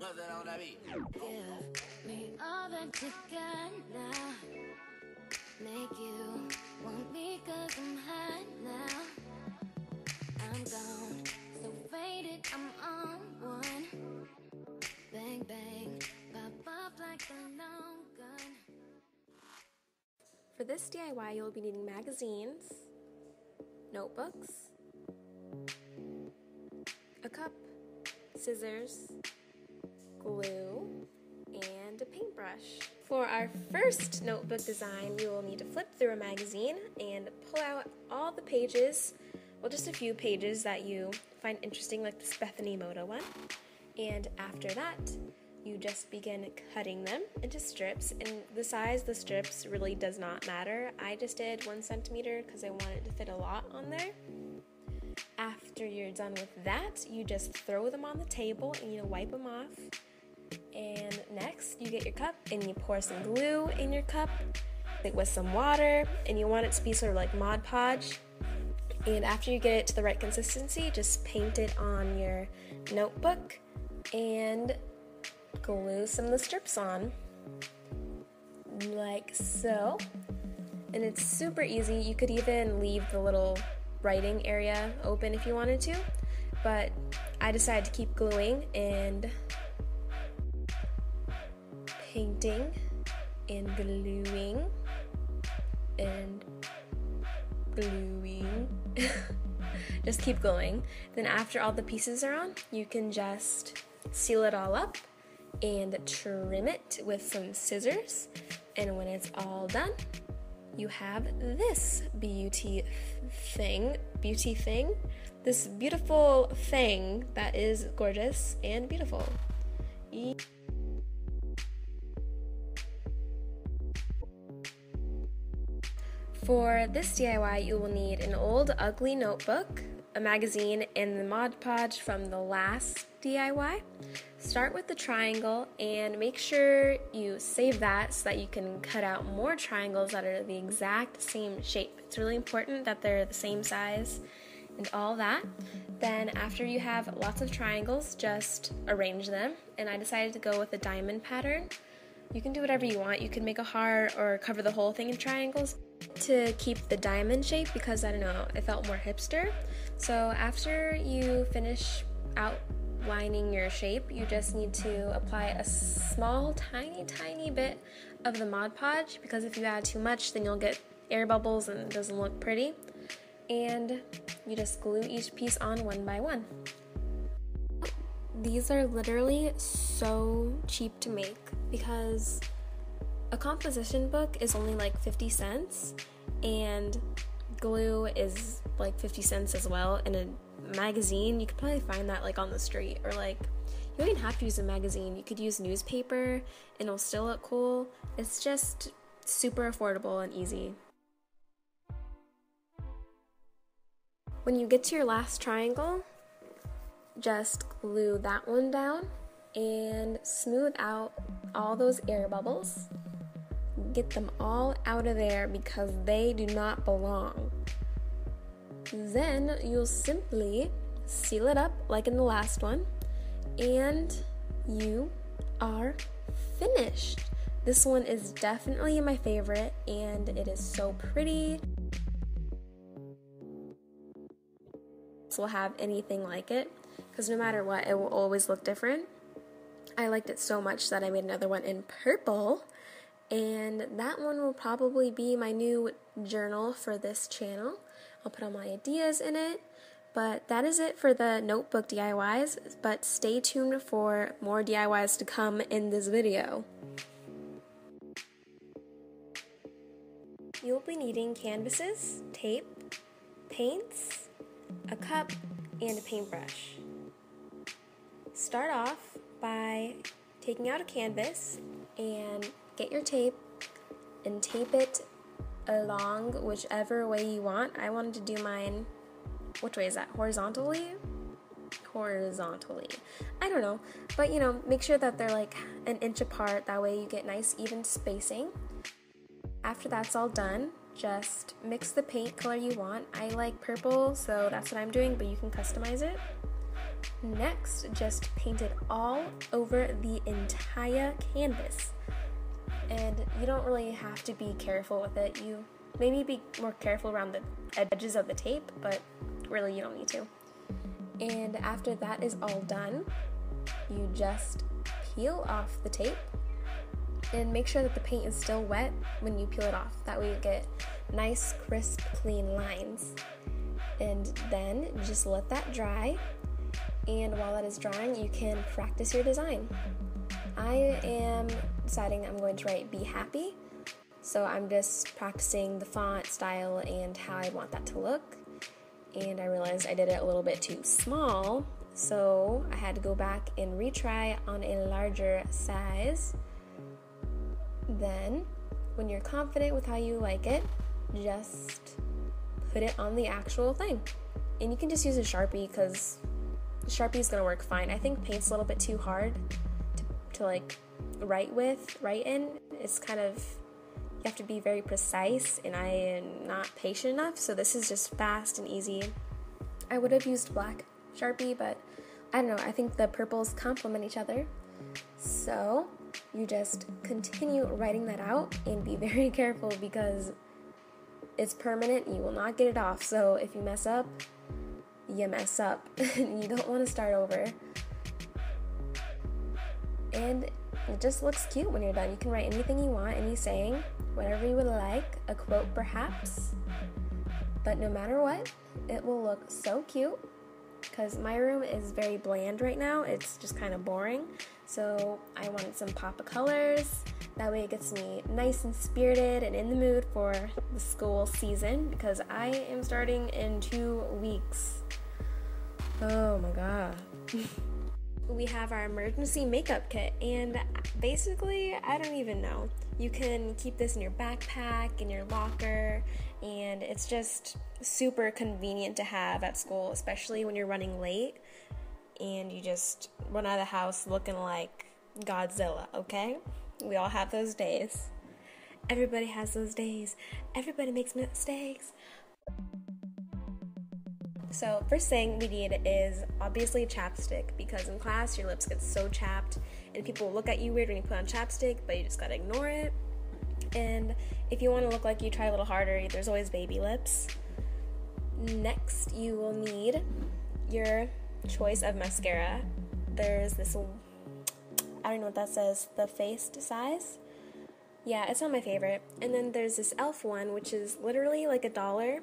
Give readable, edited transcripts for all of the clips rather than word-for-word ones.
Give me all that you got now. Make you want me 'cause I'm hot now. I'm gone, so faded, I'm on one. Bang, bang, pop up like a long gun. For this DIY, you'll be needing magazines, notebooks, a cup, scissors, glue, and a paintbrush. For our first notebook design, we will need to flip through a magazine and pull out all the pages, well, just a few pages that you find interesting, like this Bethany Moda one. And after that, you just begin cutting them into strips, and the size of the strips really does not matter. I just did 1 centimeter because I wanted to fit a lot on there. After you're done with that, you just throw them on the table and you wipe them off. And next, you get your cup and you pour some glue in your cup with some water, and you want it to be sort of like Mod Podge. And after you get it to the right consistency, just paint it on your notebook and glue some of the strips on, like so. And it's super easy. You could even leave the little writing area open if you wanted to, but I decided to keep gluing and painting and gluing and gluing. Just keep gluing. Then after all the pieces are on, you can just seal it all up and trim it with some scissors. And when it's all done, you have this beauty thing, this beautiful thing that is gorgeous and beautiful. For this DIY, you will need an old ugly notebook, a magazine, and the Mod Podge from the last DIY. Start with the triangle and make sure you save that so that you can cut out more triangles that are the exact same shape. It's really important that they're the same size and all that. Then after you have lots of triangles, just arrange them. And I decided to go with a diamond pattern. You can do whatever you want. You can make a heart or cover the whole thing in triangles to keep the diamond shape because, I don't know, it felt more hipster. So after you finish outlining your shape, you just need to apply a small, tiny bit of the Mod Podge, because if you add too much, then you'll get air bubbles and it doesn't look pretty. And you just glue each piece on one by one. These are literally so cheap to make because a composition book is only like 50 cents and glue is like 50 cents as well. And a magazine, you could probably find that like on the street, or like you don't even have to use a magazine. You could use newspaper and it'll still look cool. It's just super affordable and easy. When you get to your last triangle, just glue that one down and smooth out all those air bubbles. Get them all out of there because they do not belong. Then you'll simply seal it up like in the last one, and you are finished. This one is definitely my favorite, and it is so pretty. Will have anything like it, because no matter what, it will always look different. I liked it so much that I made another one in purple, and that one will probably be my new journal for this channel. I'll put all my ideas in it, but that is it for the notebook DIYs, but stay tuned for more DIYs to come in this video. You'll be needing canvases, tape, paints, a cup, and a paintbrush. Start off by taking out a canvas and get your tape and tape it along whichever way you want. I wanted to do mine, which way is that? Horizontally? I don't know, but you know, make sure that they're like an inch apart, that way you get nice even spacing. After that's all done, just mix the paint color you want. I like purple, so that's what I'm doing, but you can customize it. Next, just paint it all over the entire canvas. And you don't really have to be careful with it. You maybe be more careful around the edges of the tape, but really you don't need to. And after that is all done, you just peel off the tape and make sure that the paint is still wet when you peel it off. That way you get nice, crisp, clean lines. And then just let that dry. And while that is drying, you can practice your design. I am deciding I'm going to write "Be Happy." So I'm just practicing the font style and how I want that to look. And I realized I did it a little bit too small, so I had to go back and retry on a larger size. Then, when you're confident with how you like it, just put it on the actual thing. And you can just use a Sharpie because the Sharpie is going to work fine. I think paint's a little bit too hard to like write in. It's kind of, you have to be very precise, and I am not patient enough, so this is just fast and easy. I would have used black Sharpie, but I don't know, I think the purples complement each other. So you just continue writing that out and be very careful because it's permanent. You will not get it off. So if you mess up, you mess up. You don't want to start over. And it just looks cute when you're done. You can write anything you want, any saying, whatever you would like, a quote perhaps. But no matter what, it will look so cute because my room is very bland right now. It's just kind of boring. So I wanted some pop of colors. That way it gets me nice and spirited and in the mood for the school season because I am starting in 2 weeks. Oh my god. We have our emergency makeup kit, and basically, I don't even know. You can keep this in your backpack, in your locker, and it's just super convenient to have at school, especially when you're running late and you just run out of the house looking like Godzilla, okay? We all have those days. Everybody has those days. Everybody makes mistakes. So first thing we need is obviously chapstick, because in class your lips get so chapped and people will look at you weird when you put on chapstick, but you just gotta ignore it. And if you want to look like you try a little harder, there's always baby lips. Next, you will need your choice of mascara. There's this, I don't know what that says, the Faced size. Yeah, it's not my favorite. And then there's this e.l.f. one, which is literally like $1.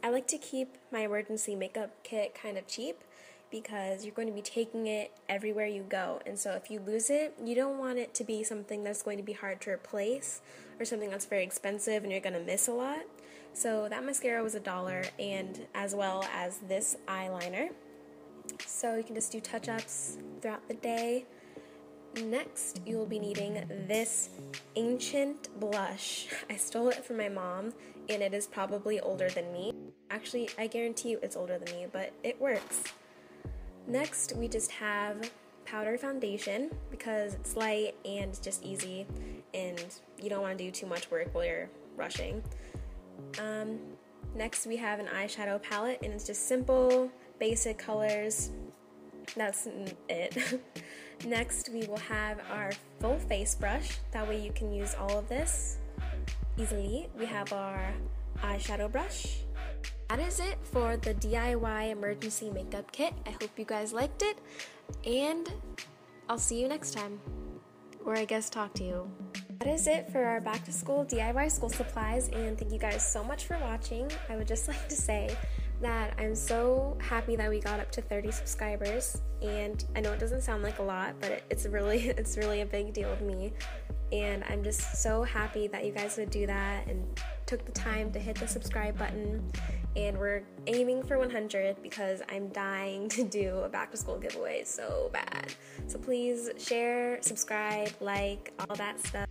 I like to keep my emergency makeup kit kind of cheap because you're going to be taking it everywhere you go. And so if you lose it, you don't want it to be something that's going to be hard to replace or something that's very expensive and you're going to miss a lot. So that mascara was $1, and as well as this eyeliner. So you can just do touch-ups throughout the day. Next, you will be needing this ancient blush. I stole it from my mom, and it is probably older than me. Actually, I guarantee you it's older than me, but it works. Next, we just have powder foundation because it's light and it's just easy, and you don't want to do too much work while you're rushing. Next, we have an eyeshadow palette, and it's just simple, basic colors. That's it. Next, we will have our full face brush. That way you can use all of this easily. We have our eyeshadow brush. That is it for the DIY emergency makeup kit. I hope you guys liked it, and I'll see you next time. Or I guess talk to you. That is it for our back to school DIY school supplies, and thank you guys so much for watching. I would just like to say that I'm so happy that we got up to 30 subscribers, and I know it doesn't sound like a lot, but it's really a big deal to me, and I'm just so happy that you guys would do that and took the time to hit the subscribe button. And we're aiming for 100 because I'm dying to do a back to school giveaway so bad. So please share, subscribe, like, all that stuff.